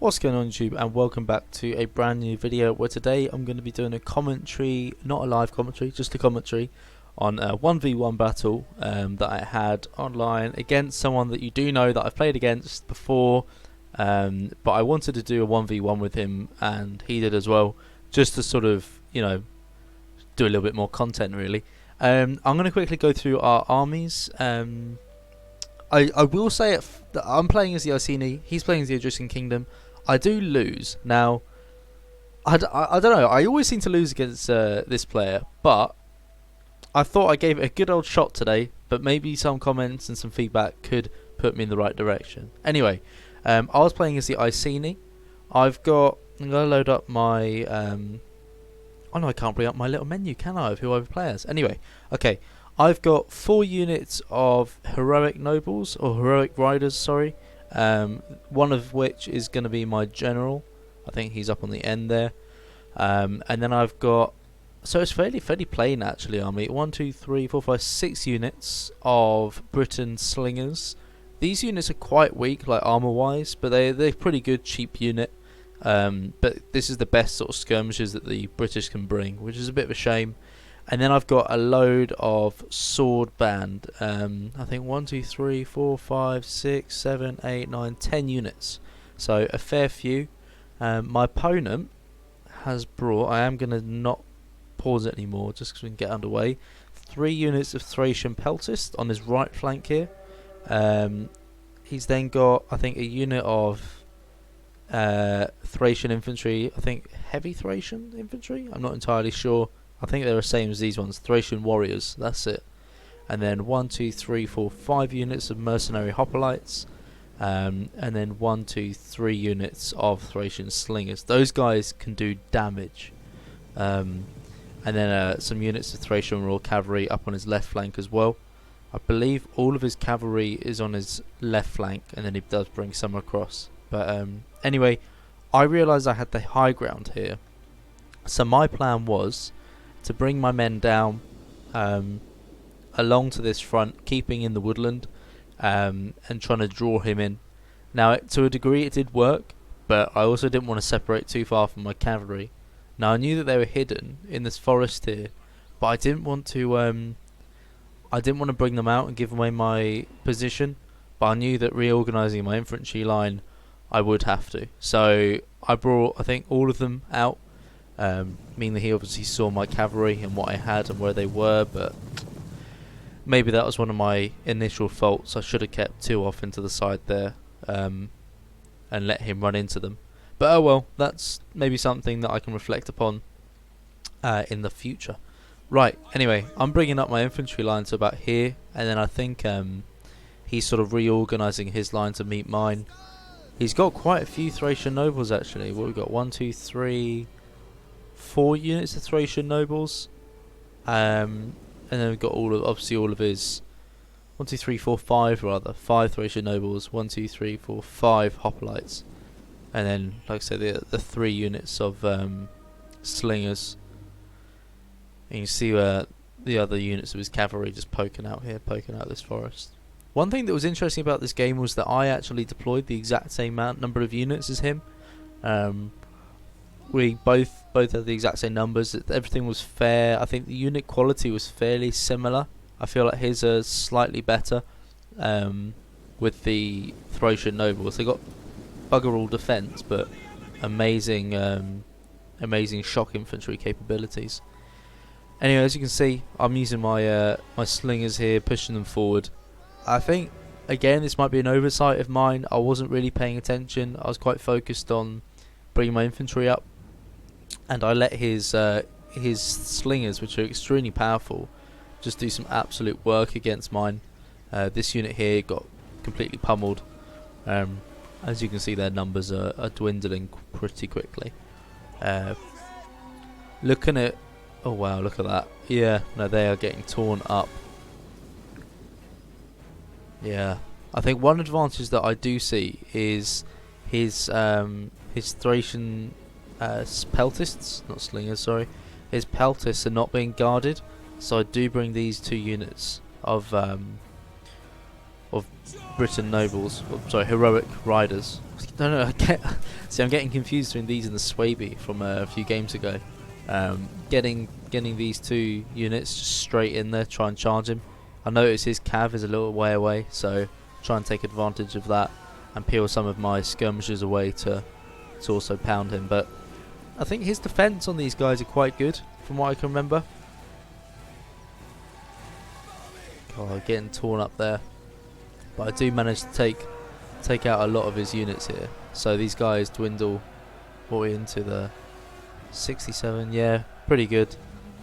What's going on YouTube, and welcome back to a brand new video where today I'm going to be doing a commentary, not a live commentary, just a commentary on a 1v1 battle that I had online against someone that you do know that I've played against before, but I wanted to do a 1v1 with him and he did as well, just to sort of, you know, do a little bit more content really. I'm going to quickly go through our armies. I will say that I'm playing as the Iceni, he's playing as the Odrysian Kingdom. I do lose. Now, I don't know, I always seem to lose against this player, but I thought I gave it a good old shot today, but maybe some comments and some feedback could put me in the right direction. Anyway, I was playing as the Iceni. I'm going to load up my... oh no, I can't bring up my little menu, can I, of who I play as? Anyway, okay. I've got 4 units of heroic nobles, or heroic riders, sorry. One of which is going to be my general. I think he's up on the end there. And then I've got... So it's fairly plain actually, army. 1, 2, 3, 4, 5, 6 units of Britain slingers. These units are quite weak, like armor-wise, but they're pretty good, cheap unit. But this is the best sort of skirmishers that the British can bring, which is a bit of a shame. And then I've got a load of sword band. I think 1, 2, 3, 4, 5, 6, 7, 8, 9, 10 units. So a fair few. My opponent has brought, I am going to not pause it anymore just because we can get underway, 3 units of Thracian peltists on his right flank here. He's then got, I think, a unit of Thracian infantry. I think heavy Thracian infantry? I'm not entirely sure. I think they're the same as these ones, Thracian warriors, that's it. And then 1, 2, 3, 4, 5 units of mercenary hoplites. And then 1, 2, 3 units of Thracian slingers. Those guys can do damage. And then some units of Thracian Royal Cavalry up on his left flank as well. I believe all of his cavalry is on his left flank, and then he does bring some across. But anyway, I realised I had the high ground here. So my plan was to bring my men down along to this front, keeping in the woodland, and trying to draw him in. Now, to a degree it did work, but I also didn't want to separate too far from my cavalry. Now, I knew that they were hidden in this forest here, but I didn't want to bring them out and give away my position, but I knew that reorganising my infantry line I would have to. So I brought, I think, all of them out. Meaning that he obviously saw my cavalry and what I had and where they were, but maybe that was one of my initial faults. I should have kept 2 off into the side there and let him run into them. But oh well, that's maybe something that I can reflect upon in the future. Right, anyway, I'm bringing up my infantry line to about here, and then I think he's sort of reorganising his line to meet mine. He's got quite a few Thracian nobles actually. What we've got, 1, 2, 3... 4 units of Thracian nobles, and then we've got obviously all of his 1, 2, 3, 4, 5 rather 5 Thracian nobles, 1, 2, 3, 4, 5 hoplites, and then like I said the 3 units of slingers. And you see the other units of his cavalry just poking out this forest. One thing that was interesting about this game was that I actually deployed the exact same number of units as him. We both had the exact same numbers. Everything was fair. I think the unit quality was fairly similar. I feel like his are slightly better with the Thracian nobles. They got bugger all defense, but amazing shock infantry capabilities. Anyway, as you can see, I'm using my my slingers here, pushing them forward. I think again this might be an oversight of mine. I wasn't really paying attention. I was quite focused on bringing my infantry up, and I let his slingers, which are extremely powerful, just do some absolute work against mine. This unit here got completely pummeled. As you can see, their numbers are dwindling pretty quickly. Looking at... oh wow, look at that. Yeah, no, they are getting torn up. Yeah, I think one advantage that I do see is his Thracian peltists, not slingers, sorry. His peltists are not being guarded, so I do bring these 2 units of of Britain nobles, or, sorry, heroic riders. No, no, see, I'm getting confused between these and the Swaby from a few games ago. Getting these two units just straight in there, try and charge him. I notice his cav is a little way away, so try and take advantage of that and peel some of my skirmishers away to also pound him. But I think his defense on these guys are quite good from what I can remember. Oh, getting torn up there, but I do manage to take out a lot of his units here. So these guys dwindle what we're into the 67. Yeah, pretty good.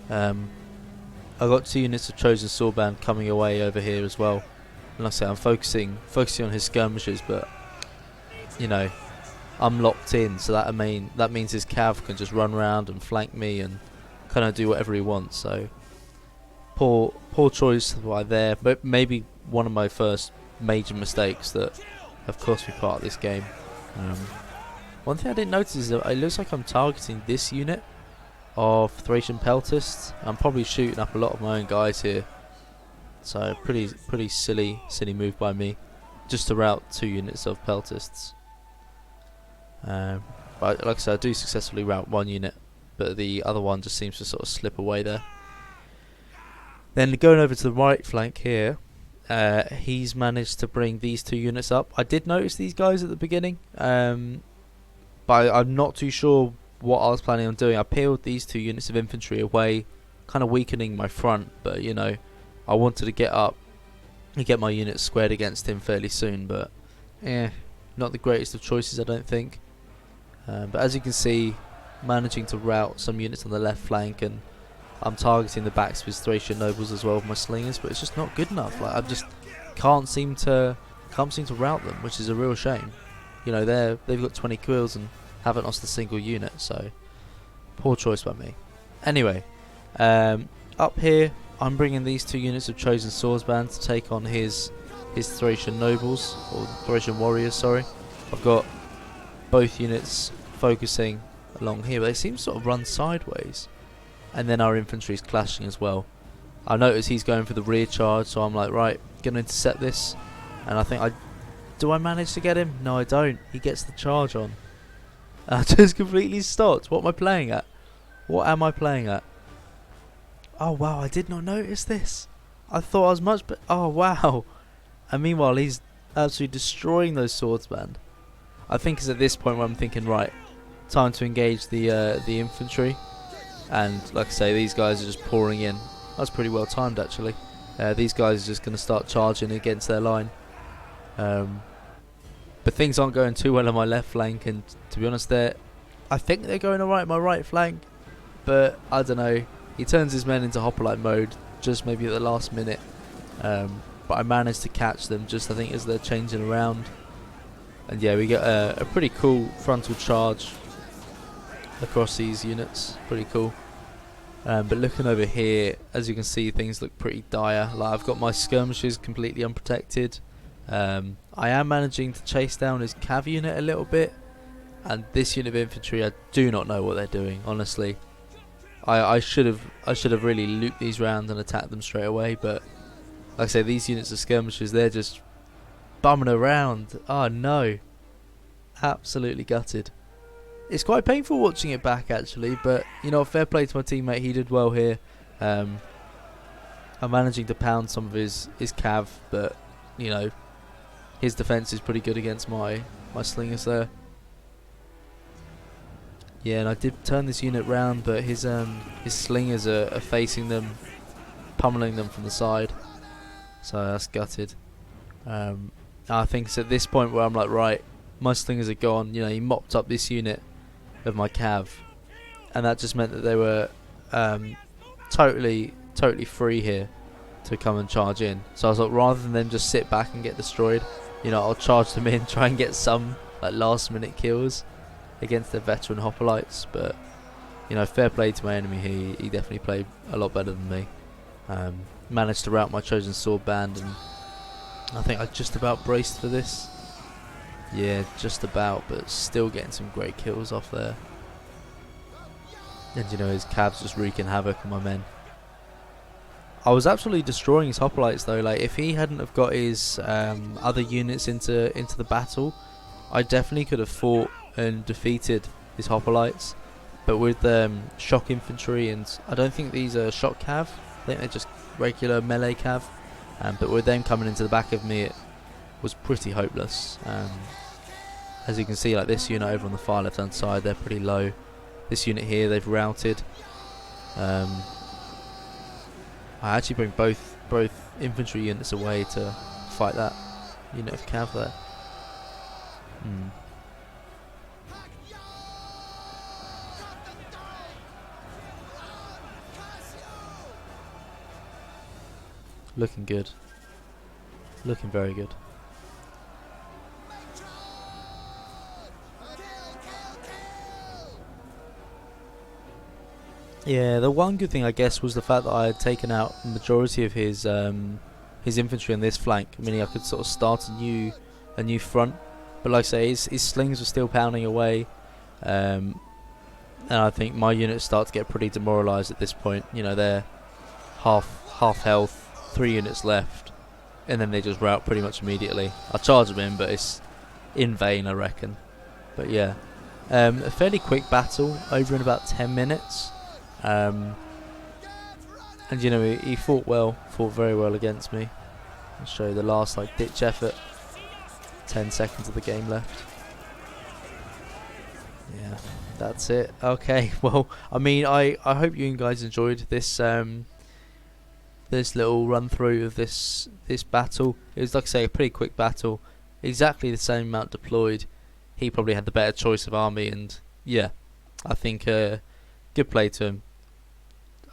I got 2 units of Chosen Swordband coming away over here as well. And like I say, I'm focusing on his skirmishers, but you know, I'm locked in, so that means his cav can just run around and flank me and kind of do whatever he wants. So poor choice right there, but maybe one of my first major mistakes that have cost me part of this game. One thing I didn't notice is that it looks like I'm targeting this unit of Thracian Peltists. I'm probably shooting up a lot of my own guys here, so pretty silly move by me, just to rout 2 units of Peltists. But like I said, I do successfully rout 1 unit, but the other one just seems to sort of slip away there. Then going over to the right flank here, he's managed to bring these 2 units up. I did notice these guys at the beginning, but I'm not too sure what I was planning on doing. I peeled these 2 units of infantry away, kind of weakening my front, but you know, I wanted to get up and get my units squared against him fairly soon, but not the greatest of choices, I don't think. But as you can see, managing to rout some units on the left flank, and I'm targeting the backs of his Thracian nobles as well with my slingers, but it's just not good enough. Like, I just can't seem to rout them, which is a real shame. You know, they've got 20 quills and haven't lost a single unit, so poor choice by me. Anyway, up here I'm bringing these 2 units of Chosen Swordsband to take on his Thracian nobles, or Thracian warriors, sorry. I've got both units focusing along here, but they seem to sort of run sideways, and then our infantry is clashing as well. I notice he's going for the rear charge, so I'm like, right, gonna intercept this, and I think do I manage to get him? No, I don't. He gets the charge on. I just completely stopped. What am I playing at? What am I playing at? Oh wow, I did not notice this. I thought I was much but oh wow. And meanwhile he's absolutely destroying those swordsband. I think it's at this point where I'm thinking, right, time to engage the infantry. And like I say, these guys are just pouring in. That's pretty well timed actually. These guys are just going to start charging against their line. But things aren't going too well on my left flank, and to be honest, I think they're going alright on my right flank, but I don't know. He turns his men into hoplite mode just maybe at the last minute, but I managed to catch them just, I think, as they're changing around. And yeah, we get a pretty cool frontal charge across these units. Pretty cool. But looking over here, as you can see, things look pretty dire. Like, I've got my skirmishers completely unprotected. I am managing to chase down his cav unit a little bit, and this unit of infantry, I do not know what they're doing, honestly. I should have really looped these rounds and attacked them straight away, but like I say, these units of skirmishers, they're just bumming around. Oh no, absolutely gutted. It's quite painful watching it back actually, but you know, fair play to my teammate, he did well here. I'm managing to pound some of his cav, but you know, his defense is pretty good against my slingers there. Yeah, and I did turn this unit round, but his slingers are facing them, pummeling them from the side. So that's gutted. I think it's at this point where I'm like, right, my slingers are gone. You know, he mopped up this unit of my cav, and that just meant that they were totally free here to come and charge in. So I was like, rather than them just sit back and get destroyed, you know, I'll charge them in, try and get some like last minute kills against their veteran hoplites. But you know, fair play to my enemy here. He definitely played a lot better than me. Managed to rout my Chosen Sword Band, and I think I just about braced for this. Yeah, just about, but still getting some great kills off there. And you know, his cav's just wreaking havoc on my men. I was absolutely destroying his hoplites though. Like if he hadn't have got his other units into the battle, I definitely could have fought and defeated his hoplites. But with shock infantry, and I don't think these are shock cav. I think they're just regular melee cav. But with them coming into the back of me, it was pretty hopeless. As you can see, like this unit over on the far left hand side, they're pretty low. This unit here, they've routed. I actually bring both infantry units away to fight that unit of cav there. Looking good. Looking very good. Yeah, the one good thing I guess was the fact that I had taken out the majority of his infantry on this flank, meaning I could sort of start a new front. But like I say, his slings were still pounding away, and I think my units start to get pretty demoralised at this point. You know, they're half health, 3 units left, and then they just rout pretty much immediately. I charge them in, but it's in vain, I reckon. But yeah, a fairly quick battle, over in about 10 minutes. And you know, he fought very well against me. I'll show you the last like ditch effort. 10 seconds of the game left. Yeah, that's it. Okay, well, I mean, I hope you guys enjoyed this this little run through of this battle. It was, like I say, a pretty quick battle. Exactly the same amount deployed. He probably had the better choice of army, and yeah, I think good play to him.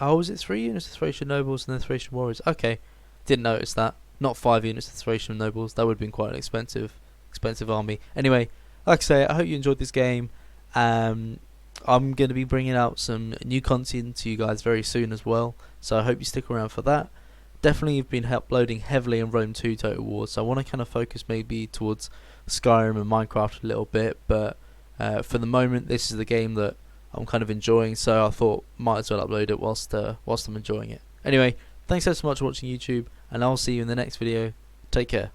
Oh, was it 3 units of Thracian nobles and then Thracian warriors? Okay, didn't notice that. Not 5 units of Thracian nobles. That would have been quite an expensive army. Anyway, like I say, I hope you enjoyed this game. I'm going to be bringing out some new content to you guys very soon as well, so I hope you stick around for that. Definitely have been uploading heavily in Rome 2 Total War, so I want to kind of focus maybe towards Skyrim and Minecraft a little bit, but for the moment this is the game that I'm kind of enjoying, so I thought might as well upload it whilst I'm enjoying it. Anyway, thanks so much for watching YouTube, and I'll see you in the next video. Take care.